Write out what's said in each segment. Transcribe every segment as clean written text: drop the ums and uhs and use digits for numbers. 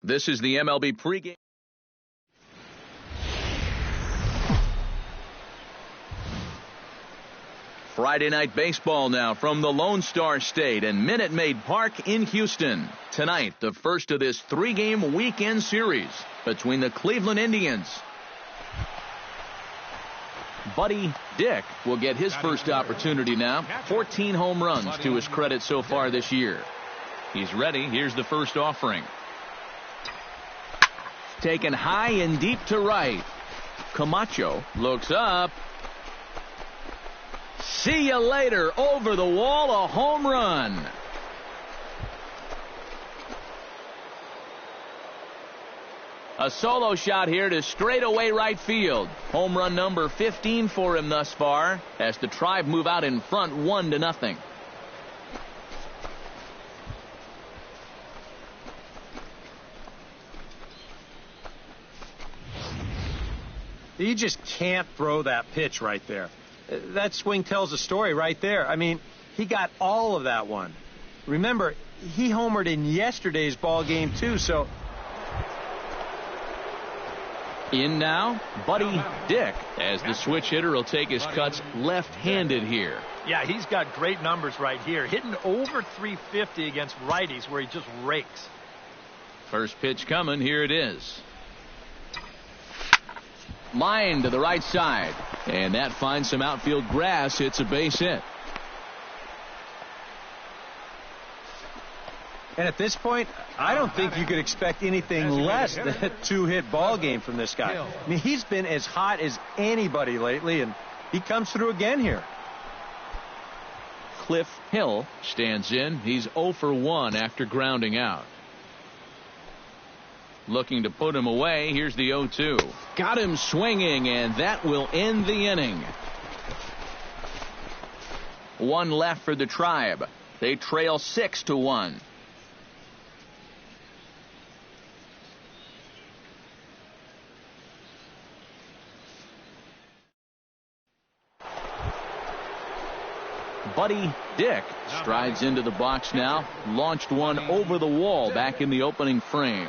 This is the MLB pregame. Friday night baseball now from the Lone Star State and Minute Maid Park in Houston. Tonight, the first of this three-game weekend series between the Cleveland Indians. Buddy Dick will get his first opportunity now. 14 home runs to his credit so far this year. He's ready. Here's the first offering. Taken high and deep to right. Camacho looks up. See you later. Over the wall, a home run. A solo shot here to straightaway right field. Home run number 15 for him thus far as the Tribe move out in front 1-0. You just can't throw that pitch right there. That swing tells a story right there. I mean, he got all of that one. Remember, he homered in yesterday's ball game too, so. In now, Buddy Dick, as the switch hitter will take his cuts left-handed here. Yeah, he's got great numbers right here. Hitting over 350 against righties where he just rakes. First pitch coming. Here it is. Line to the right side. And that finds some outfield grass. Hits a base hit. And at this point, I don't think you could expect anything less than a two-hit ball game from this guy. I mean, he's been as hot as anybody lately, and he comes through again here. Cliff Hill stands in. He's 0 for 1 after grounding out. Looking to put him away. Here's the 0-2. Got him swinging, and that will end the inning. One left for the Tribe. They trail 6-1. Buddy Dick strides into the box now. Launched one over the wall back in the opening frame.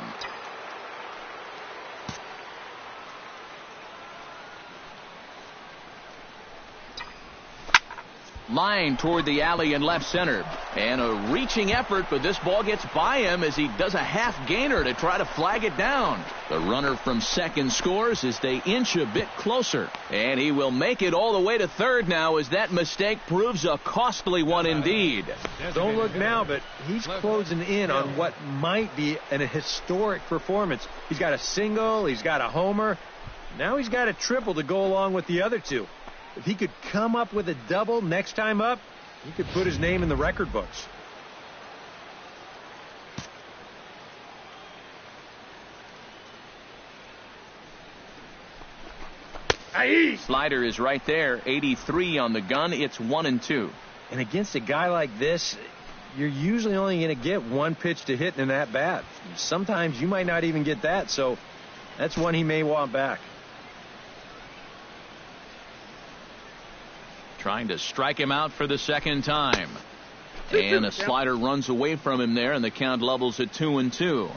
Line toward the alley in left center. And a reaching effort, but this ball gets by him as he does a half gainer to try to flag it down. The runner from second scores as they inch a bit closer. And he will make it all the way to third now as that mistake proves a costly one indeed. Don't look now, but he's closing in on what might be a historic performance. He's got a single, he's got a homer. Now he's got a triple to go along with the other two. If he could come up with a double next time up, he could put his name in the record books. Slider is right there. 83 on the gun. It's 1-2. And against a guy like this, you're usually only going to get one pitch to hit in that bat. Sometimes you might not even get that, so that's one he may want back. Trying to strike him out for the second time. And a slider runs away from him there, and the count levels at 2-2.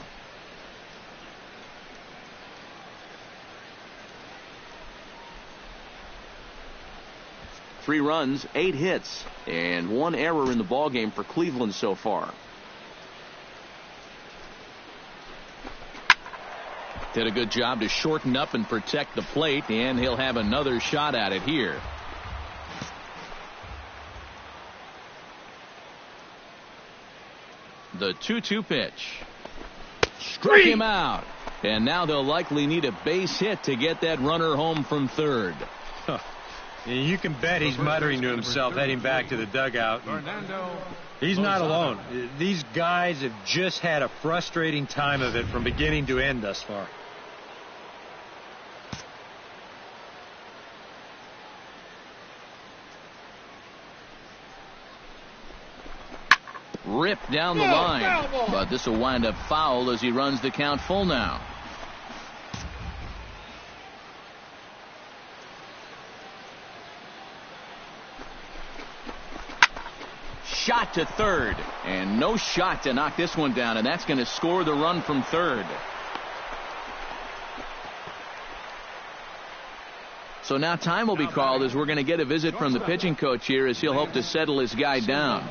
Three runs, 8 hits, and 1 error in the ballgame for Cleveland so far. Did a good job to shorten up and protect the plate, and he'll have another shot at it here. The 2-2 pitch. Struck him out. And now they'll likely need a base hit to get that runner home from third. You can bet he's muttering to himself heading back to the dugout. He's not alone. These guys have just had a frustrating time of it from beginning to end thus far. Ripped down the line, but this will wind up foul as he runs the count full now. Shot to third, and no shot to knock this one down, and that's going to score the run from third. So now time will be called as we're going to get a visit from the pitching coach here as he'll hope to settle his guy down.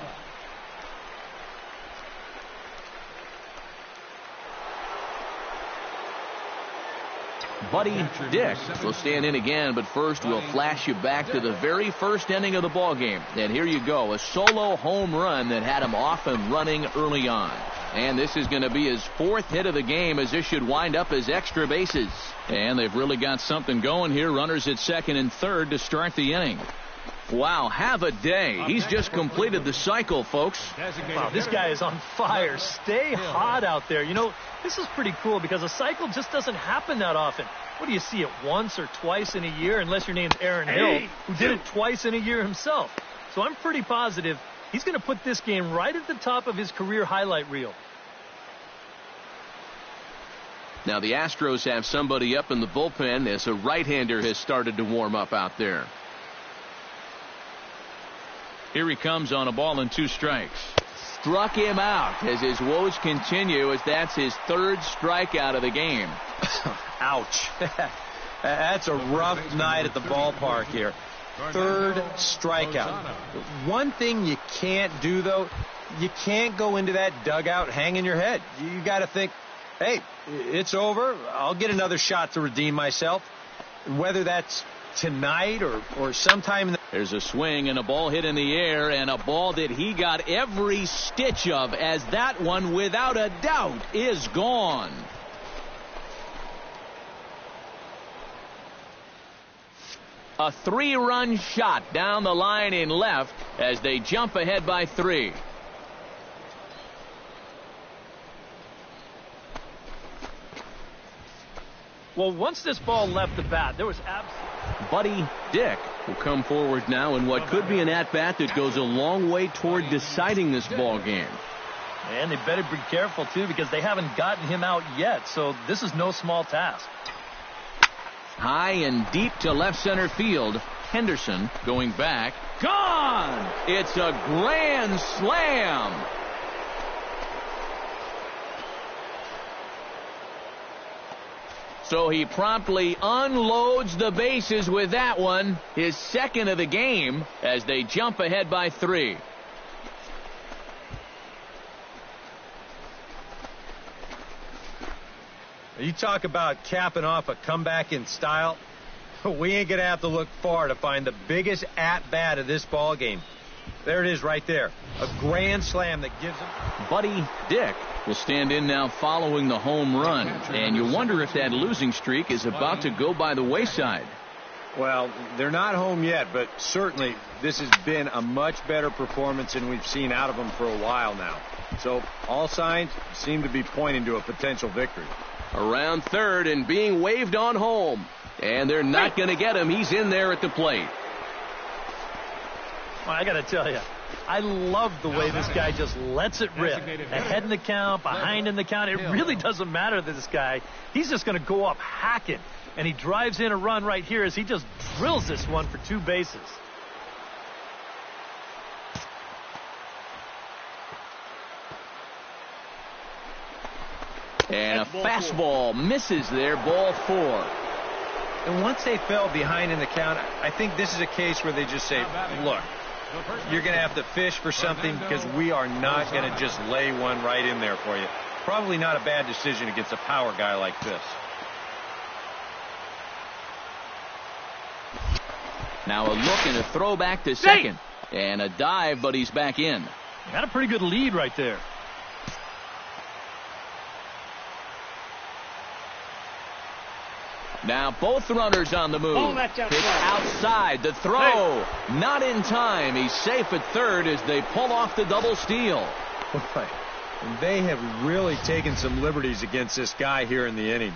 Buddy Dick will stand in again, but first we'll flash you back to the very first inning of the ball game. And here you go, a solo home run that had him off and running early on. And this is going to be his 4th hit of the game, as this should wind up as extra bases. And they've really got something going here. Runners at second and third to start the inning. Wow, have a day. He's just completed the cycle, folks. Wow, this guy is on fire. Stay hot out there. You know, this is pretty cool because a cycle just doesn't happen that often. What do you see it once or twice in a year, unless your name's Aaron Hill, who did it twice in a year himself. So I'm pretty positive he's going to put this game right at the top of his career highlight reel. Now the Astros have somebody up in the bullpen as a right-hander has started to warm up out there. Here he comes on a ball and 2 strikes. Struck him out as his woes continue, as that's his 3rd strikeout of the game. Ouch. That's a rough night at the ballpark here. 3rd strikeout. One thing you can't do, though, you can't go into that dugout hanging your head. You got to think, hey, it's over. I'll get another shot to redeem myself. Whether that's tonight or sometime in the... There's a swing and a ball hit in the air, and a ball that he got every stitch of, as that one without a doubt is gone. A 3-run shot down the line in left as they jump ahead by 3. Well, once this ball left the bat, there was absolutely... Buddy Dick will come forward now in what could be an at-bat that goes a long way toward deciding this ball game. And they better be careful, too, because they haven't gotten him out yet, so this is no small task. High and deep to left center field. Henderson going back. Gone! It's a grand slam! So he promptly unloads the bases with that one, his 2nd of the game, as they jump ahead by 3. You talk about capping off a comeback in style. We ain't going to have to look far to find the biggest at-bat of this ball game. There it is right there. A grand slam that gives him... Buddy Dick will stand in now following the home run. And you wonder if that losing streak is about to go by the wayside. Well, they're not home yet, but certainly this has been a much better performance than we've seen out of them for a while now. So all signs seem to be pointing to a potential victory. Around third and being waved on home. And they're not going to get him. He's in there at the plate. Well, I got to tell you, I love the way this guy just lets it rip. Ahead in the count, behind in the count. It really doesn't matter to this guy. He's just going to go up hacking. And he drives in a run right here as he just drills this one for 2 bases. And a fastball misses there, ball 4. And once they fell behind in the count, I think this is a case where they just say, look, you're going to have to fish for something because we are not going to just lay one right in there for you. Probably not a bad decision against a power guy like this. Now a look and a throw back to second. And a dive, but he's back in. Got a pretty good lead right there. Now both runners on the move. Pitch outside. The throw. Not in time. He's safe at third as they pull off the double steal. They have really taken some liberties against this guy here in the inning.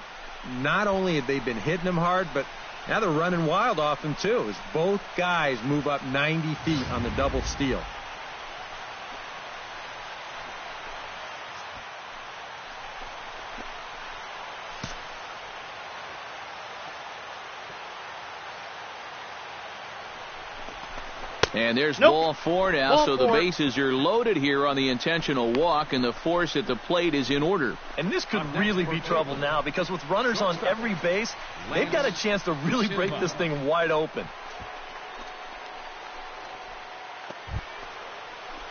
Not only have they been hitting him hard, but now they're running wild off him too, as both guys move up 90 feet on the double steal. And there's ball 4 now, so the bases are loaded here on the intentional walk, and the force at the plate is in order. And this could really be trouble now, because with runners on every base, they've got a chance to really break this thing wide open.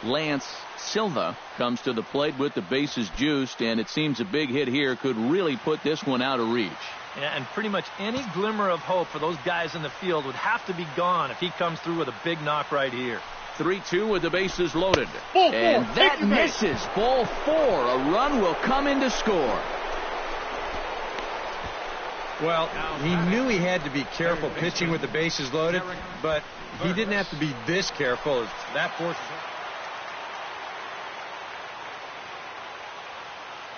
Lance Silva comes to the plate with the bases juiced, and it seems a big hit here could really put this one out of reach. Yeah, and pretty much any glimmer of hope for those guys in the field would have to be gone if he comes through with a big knock right here. 3-2 with the bases loaded. And that misses. Ball 4. A run will come in to score. Well, he knew he had to be careful pitching with the bases loaded, but he didn't have to be this careful. That forces.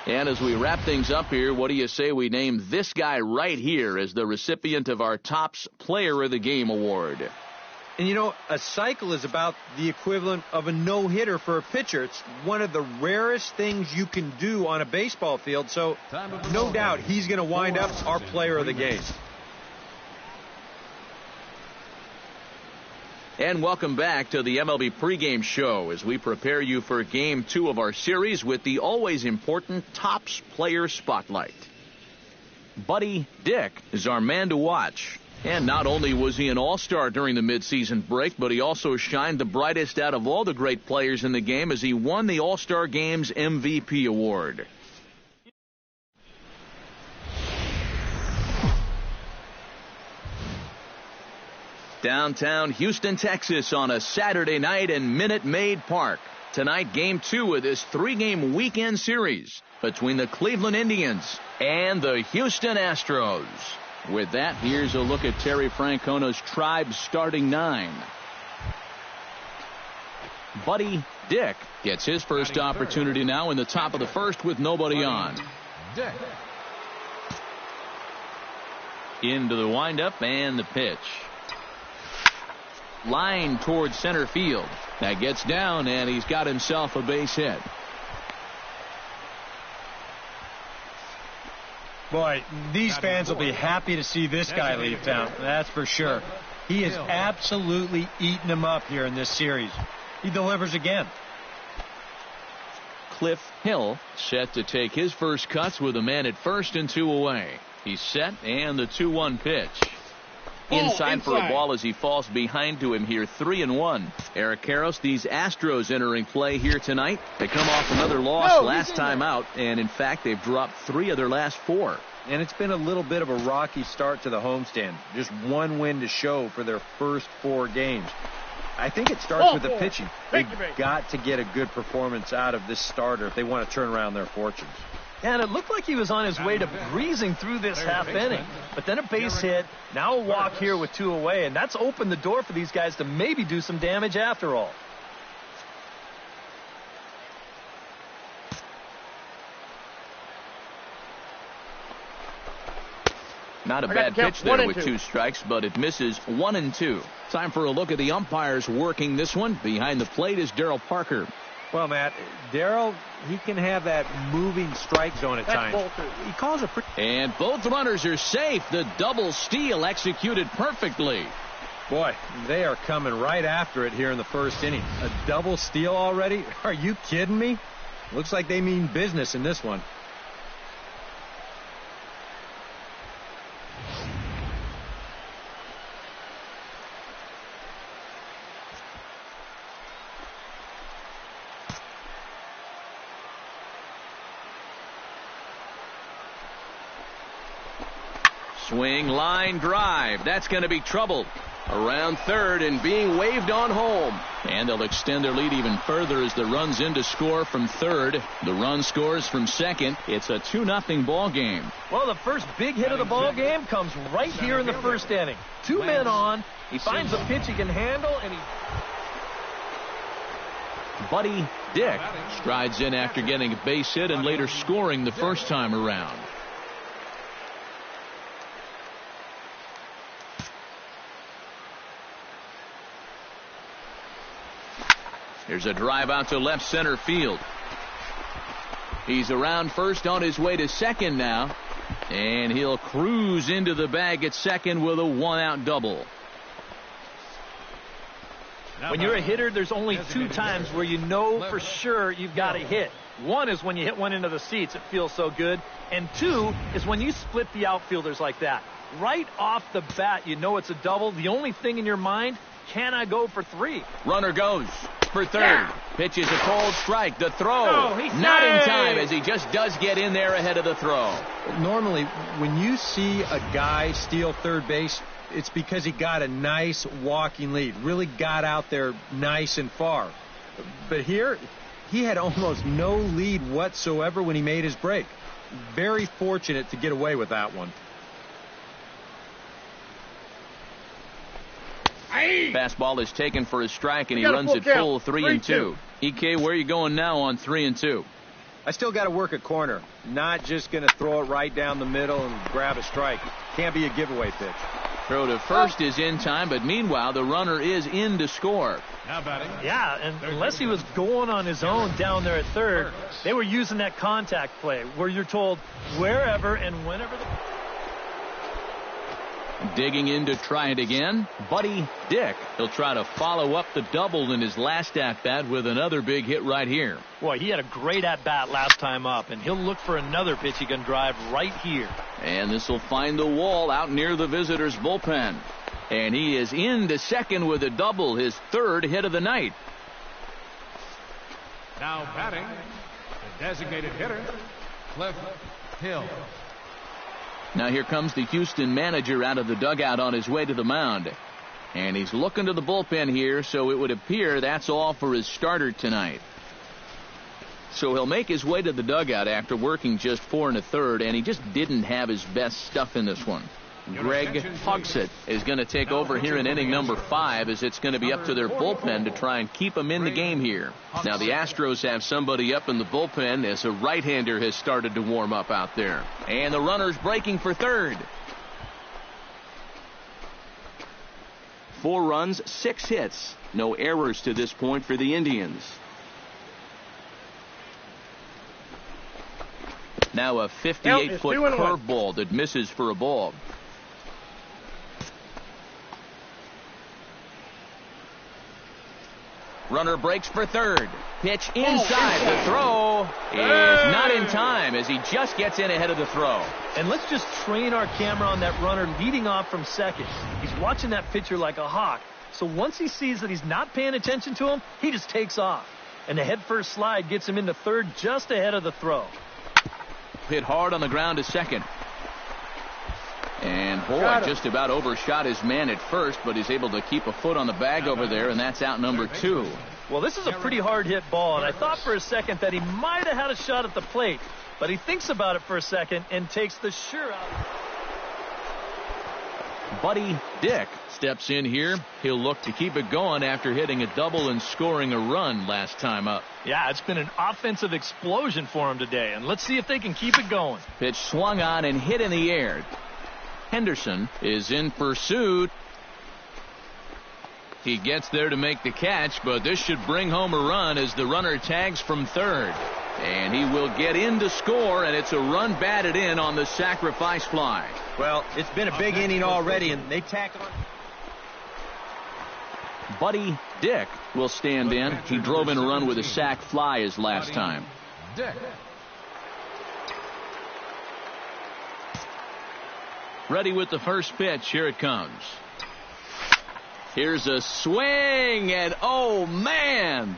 And as we wrap things up here, what do you say we name this guy right here as the recipient of our Topps Player of the Game award? And, you know, a cycle is about the equivalent of a no-hitter for a pitcher. It's one of the rarest things you can do on a baseball field, so no doubt he's going to wind up our Player of the Game. And welcome back to the MLB pregame show as we prepare you for Game 2 of our series with the always important Topps Player Spotlight. Buddy Dick is our man to watch. And not only was he an all-star during the midseason break, but he also shined the brightest out of all the great players in the game as he won the All-Star Game's MVP award. Downtown Houston, Texas on a Saturday night in Minute Maid Park. Tonight, Game 2 of this 3-game weekend series between the Cleveland Indians and the Houston Astros. With that, here's a look at Terry Francona's Tribe starting 9. Buddy Dick gets his first opportunity now in the top of the first with nobody on. Into the windup and the pitch. Line towards center field. That gets down, and he's got himself a base hit. Boy, these fans will be happy to see this guy leave town. That's for sure. He is absolutely eating them up here in this series. He delivers again. Cliff Hill set to take his first cuts with a man at first and 2 away. He's set, and the 2-1 pitch. Inside for a ball as he falls behind to him here, 3-1. Eric Karros, these Astros entering play here tonight. They come off another loss last time out, and in fact, they've dropped 3 of their last 4. And it's been a little bit of a rocky start to the homestand. Just 1 win to show for their first 4 games. I think it starts with the pitching. They've got to get a good performance out of this starter if they want to turn around their fortunes. And it looked like he was on his way to breezing through this half inning. But then a base hit, now a walk here with 2 away, and that's opened the door for these guys to maybe do some damage after all. Not a bad pitch there with 2 strikes, but it misses 1-2. Time for a look at the umpires working this one. Behind the plate is Darryl Parker. Well, Matt, Darryl, he can have that moving strike zone at times. He calls a and both runners are safe. The double steal executed perfectly. Boy, they are coming right after it here in the first inning. A double steal already? Are you kidding me? Looks like they mean business in this one. Swing, line, drive. That's going to be trouble. Around third and being waved on home. And they'll extend their lead even further as the run's in to score from third. The run scores from second. It's a 2-0 ball game. Well, the first big hit of the ball game comes right here in the first inning. 2 men on. He finds a pitch he can handle, and he... Buddy Dick strides in after getting a base hit and later scoring the first time around. Here's a drive out to left center field. He's around first on his way to second now. And he'll cruise into the bag at second with a 1-out double. When you're a hitter, there's only two times where you know for sure you've got a hit. One is when you hit one into the seats. It feels so good. And two is when you split the outfielders like that. Right off the bat, you know it's a double. The only thing in your mind, can I go for three? Runner goes for third. Pitches a cold strike. The throw. Not in time, as he just does get in there ahead of the throw. Normally, when you see a guy steal third base, it's because he got a nice walking lead, really got out there nice and far. But here, he had almost no lead whatsoever when he made his break. Very fortunate to get away with that one. Fastball is taken for a strike, and he runs it full 3-2. EK, where are you going now on 3-2? I still got to work a corner. Not just going to throw it right down the middle and grab a strike. Can't be a giveaway pitch. Throw to first is in time, but meanwhile, the runner is in to score. Now batting. Yeah, and unless he was going on his own down there at third, they were using that contact play where you're told wherever and whenever. Digging in to try it again, Buddy Dick. He'll try to follow up the double in his last at-bat with another big hit right here. Boy, he had a great at-bat last time up, and he'll look for another pitch he can drive right here. And this will find the wall out near the visitors' bullpen. And he is in to second with a double, his third hit of the night. Now batting, the designated hitter, Cliff Hill. Now here comes the Houston manager out of the dugout on his way to the mound. And he's looking to the bullpen here, so it would appear that's all for his starter tonight. So he'll make his way to the dugout after working just 4 1/3, and he just didn't have his best stuff in this one. Greg Hogsett is going to take over here in inning number 5, as it's going to be up to their bullpen to try and keep him in the game here. Now the Astros have somebody up in the bullpen as a right-hander has started to warm up out there. And the runner's breaking for third. 4 runs, 6 hits. No errors to this point for the Indians. Now a 58-foot curveball that misses for a ball. Runner breaks for third. Pitch inside. The throw is not in time, as he just gets in ahead of the throw. And let's just train our camera on that runner leading off from second. He's watching that pitcher like a hawk. So once he sees that he's not paying attention to him, he just takes off. And the head-first slide gets him into third just ahead of the throw. Hit hard on the ground to second. And boy, just about overshot his man at first, but he's able to keep a foot on the bag over there, and that's out number 2. Well, this is a pretty hard hit ball, and I thought for a second that he might have had a shot at the plate, but he thinks about it for a second and takes the sure out. Buddy Dick steps in here. He'll look to keep it going after hitting a double and scoring a run last time up. Yeah, it's been an offensive explosion for him today, and let's see if they can keep it going. Pitch swung on and hit in the air. Henderson is in pursuit. He gets there to make the catch, but this should bring home a run as the runner tags from third. And he will get in to score, and it's a run batted in on the sacrifice fly. Well, it's been a big inning already, and they tack on. Buddy Dick will stand in. He drove in a run with a sac fly his last time. Dick. Ready with the first pitch. Here it comes. Here's a swing, and oh man,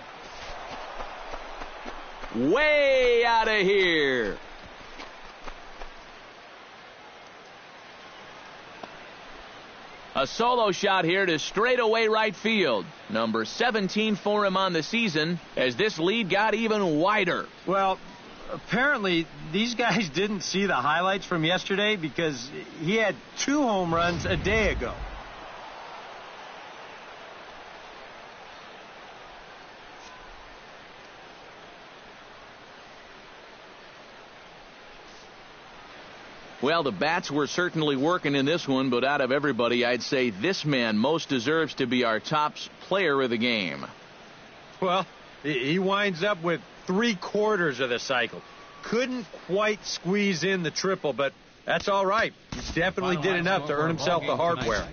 way out of here. A solo shot here to straightaway right field. Number 17 for him on the season, as this lead got even wider. Well, apparently these guys didn't see the highlights from yesterday, because he had 2 home runs a day ago. Well, the bats were certainly working in this one, but out of everybody, I'd say this man most deserves to be our top player of the game. Well, he winds up with 3/4 of the cycle. Couldn't quite squeeze in the triple, but that's all right. He definitely did enough to earn himself the hardware.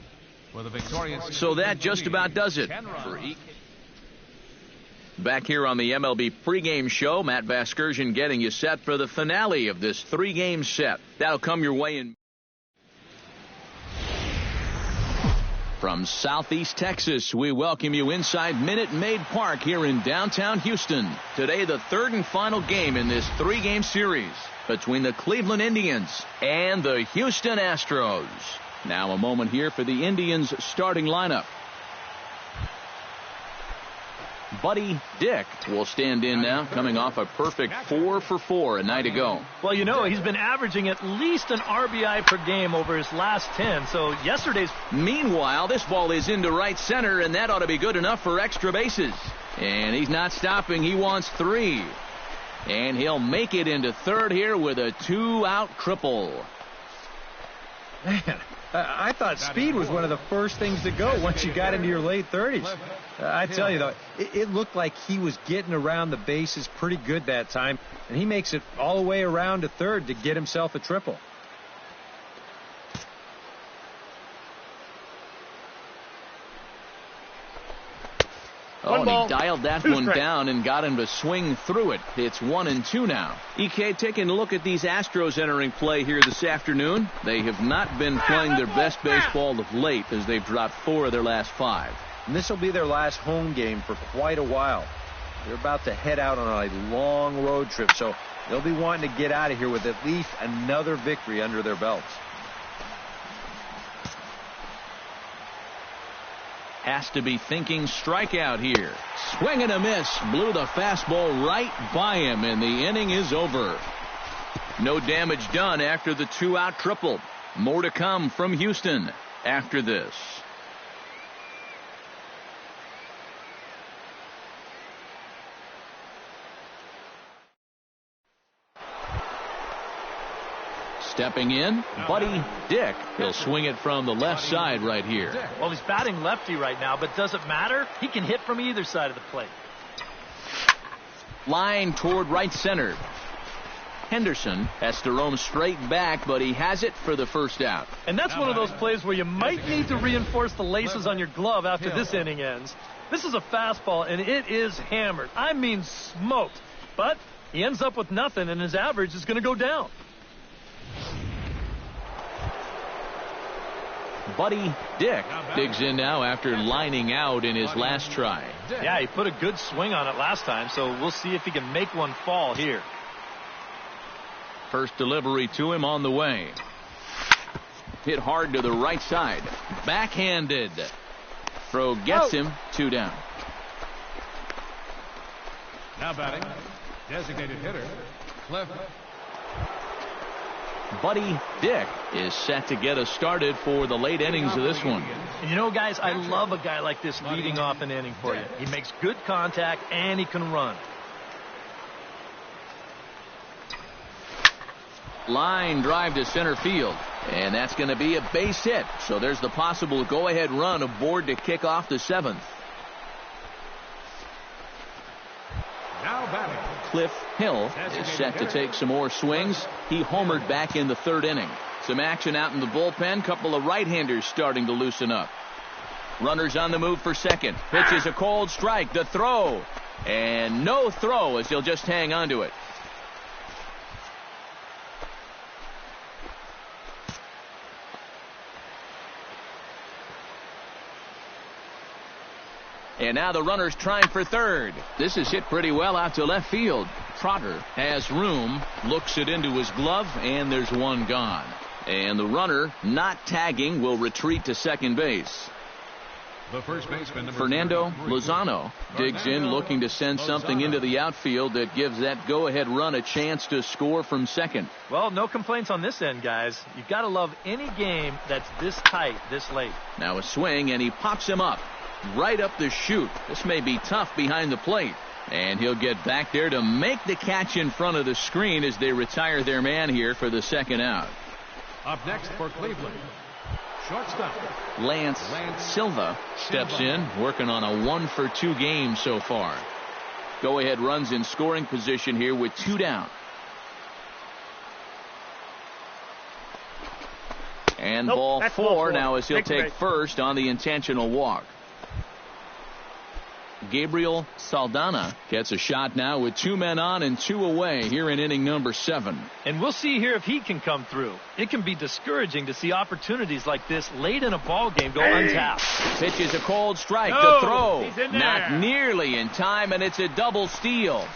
For the victorious. So that just about does it for EK. Back here on the MLB pregame show, Matt Vasgersian getting you set for the finale of this 3-game set. That'll come your way in. From Southeast Texas, we welcome you inside Minute Maid Park here in downtown Houston. Today, the third and final game in this 3-game series between the Cleveland Indians and the Houston Astros. Now a moment here for the Indians starting lineup. Buddy Dick will stand in now, coming off a perfect 4 for 4 a night ago. Well, you know, he's been averaging at least an RBI per game over his last 10, so yesterday's... Meanwhile, this ball is into right center, and that ought to be good enough for extra bases. And he's not stopping. He wants 3. And he'll make it into third here with a 2-out triple. Man, I thought speed was one of the first things to go once you got into your late 30s. I tell you, though, it looked like he was getting around the bases pretty good that time, and he makes it all the way around to third to get himself a triple. Oh, and he dialed that one down and got him to swing through it. It's 1-2 now. EK, taking a look at these Astros entering play here this afternoon. They have not been playing their best baseball of late as they've dropped 4 of their last 5. And this will be their last home game for quite a while. They're about to head out on a long road trip, so they'll be wanting to get out of here with at least another victory under their belts. Has to be thinking strikeout here. Swing and a miss. Blew the fastball right by him, and the inning is over. No damage done after the 2-out triple. More to come from Houston after this. Stepping in, Buddy Dick. He'll swing it from the left side right here. Well, he's batting lefty right now, but does it matter? He can hit from either side of the plate. Line toward right center. Henderson has to roam straight back, but he has it for the first out. And that's one of those plays where you might need to reinforce the laces on your glove after this inning ends. This is a fastball, and it is hammered. I mean smoked. But he ends up with nothing, and his average is going to go down. Buddy Dick digs in now after lining out in his last try. Yeah, he put a good swing on it last time, so we'll see if he can make one fall here. First delivery to him on the way. Hit hard to the right side. Backhanded. Throw gets him. 2 down. Now batting, designated hitter, Cliff. Buddy Dick is set to get us started for the late innings of this one. And you know, guys, I love a guy like this leading off an inning for you. He makes good contact, and he can run. Line drive to center field, and that's going to be a base hit. So there's the possible go-ahead run aboard to kick off the 7th. Now batting, Cliff Hill is set to take some more swings. He homered back in the 3rd inning. Some action out in the bullpen. Couple of right-handers starting to loosen up. Runners on the move for second. Pitch is a cold strike. The throw. And no throw as he'll just hang on to it. And now the runner's trying for third. This is hit pretty well out to left field. Trotter has room, looks it into his glove, and there's one gone. And the runner, not tagging, will retreat to second base. the first baseman, Fernando Lozano digs in, looking to send something into the outfield that gives that go-ahead run a chance to score from second. Well, no complaints on this end, guys. You've got to love any game that's this tight, this late. Now a swing, and he pops him up. Right up the chute. This may be tough behind the plate. And he'll get back there to make the catch in front of the screen as they retire their man here for the second out. Up next for Cleveland, shortstop Lance Silva steps in, working on a 1-for-2 game so far. Go-ahead runs in scoring position here with 2 down. And ball 4 now as he'll take first on the intentional walk. Gabriel Saldana gets a shot now with 2 men on and 2 away here in inning number 7. And we'll see here if he can come through. It can be discouraging to see opportunities like this late in a ball game go untapped. Pitches a cold strike. No, to throw. he's in there. Not nearly in time, and it's a double steal.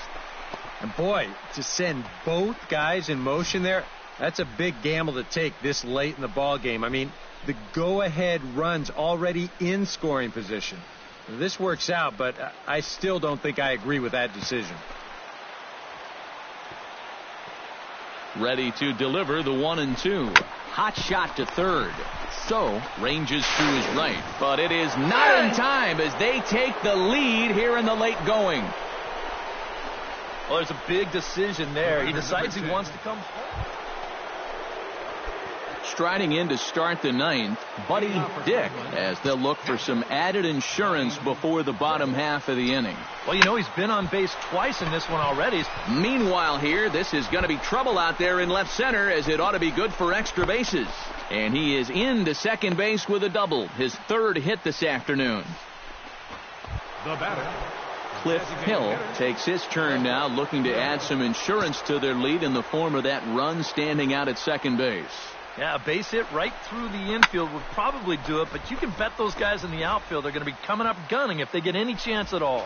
And boy, to send both guys in motion there, that's a big gamble to take this late in the ball game. I mean, the go-ahead run's already in scoring position. This works out, but I still don't think I agree with that decision. Ready to deliver the 1-2. Hot shot to third. So ranges to his right, but it is not in time as they take the lead here in the late going. Well, there's a big decision there. He decides he wants to come home. Striding in to start the 9th, Buddy Dick, as they'll look for some added insurance before the bottom half of the inning. Well, you know, he's been on base twice in this one already. Meanwhile here, this is going to be trouble out there in left center, as it ought to be good for extra bases. And he is into second base with a double, his 3rd hit this afternoon. The batter, Cliff Hill takes his turn now, looking to add some insurance to their lead in the form of that run standing out at second base. Yeah, a base hit right through the infield would probably do it, but you can bet those guys in the outfield are going to be coming up gunning if they get any chance at all.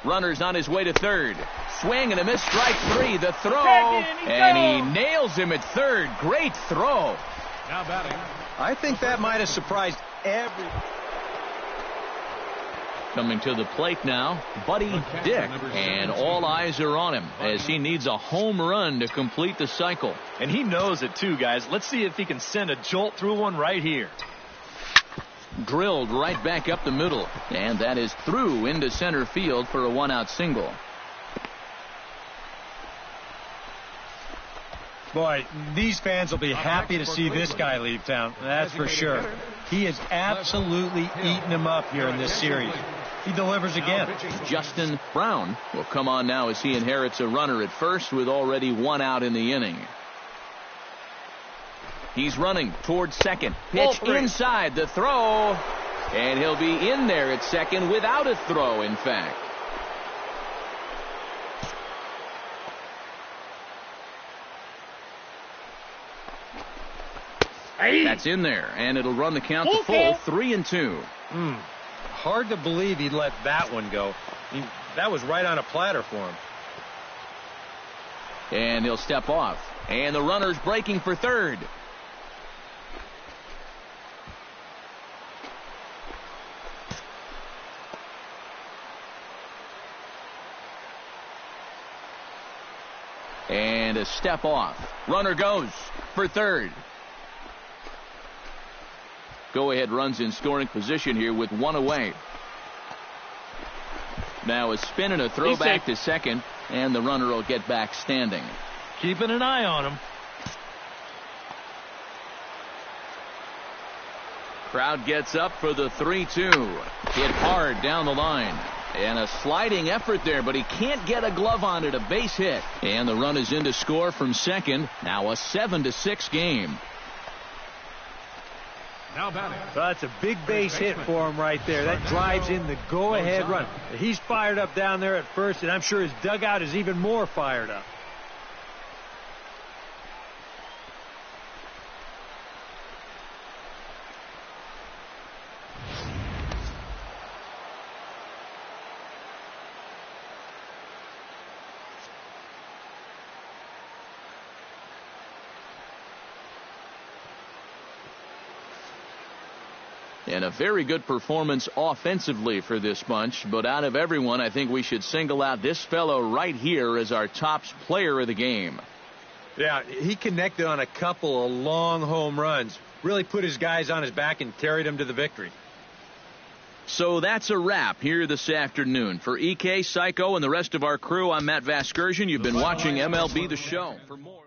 Runner's on his way to third. Swing and a miss, strike 3. The throw, and he nails him at third. Great throw. now batting. I think that might have surprised everyone. Coming to the plate now, Buddy Dick, and all eyes are on him as he needs a home run to complete the cycle. And he knows it too, guys. Let's see if he can send a jolt through one right here. Drilled right back up the middle, and that is through into center field for a 1-out single. Boy, these fans will be happy to see this guy leave town. That's for sure. He is absolutely eating them up here in this series. He delivers again. Justin Brown will come on now as he inherits a runner at first with already 1 out in the inning. He's running towards second. Pitch inside, the throw, and he'll be in there at second without a throw, in fact. That's in there, and it'll run the count to full, 3-2. Hard to believe he let that one go. I mean, that was right on a platter for him. And he'll step off, and the runner's breaking for third. And a step off. Runner goes for third. Go-ahead runs in scoring position here with 1 away. Now a spin and a throw back to second, and the runner will get back standing. Keeping an eye on him. Crowd gets up for the 3-2. Hit hard down the line. And a sliding effort there, but he can't get a glove on it. A base hit. And the run is in to score from second. Now a 7-6 game. Now batting. That's a big base hit for him right there. That drives in the go-ahead run. He's fired up down there at first, and I'm sure his dugout is even more fired up. And a very good performance offensively for this bunch. But out of everyone, I think we should single out this fellow right here as our top player of the game. Yeah, he connected on a couple of long home runs. Really put his guys on his back and carried them to the victory. So that's a wrap here this afternoon. For EK, Psycho, and the rest of our crew, I'm Matt Vasgersian. You've been watching MLB The Show. For more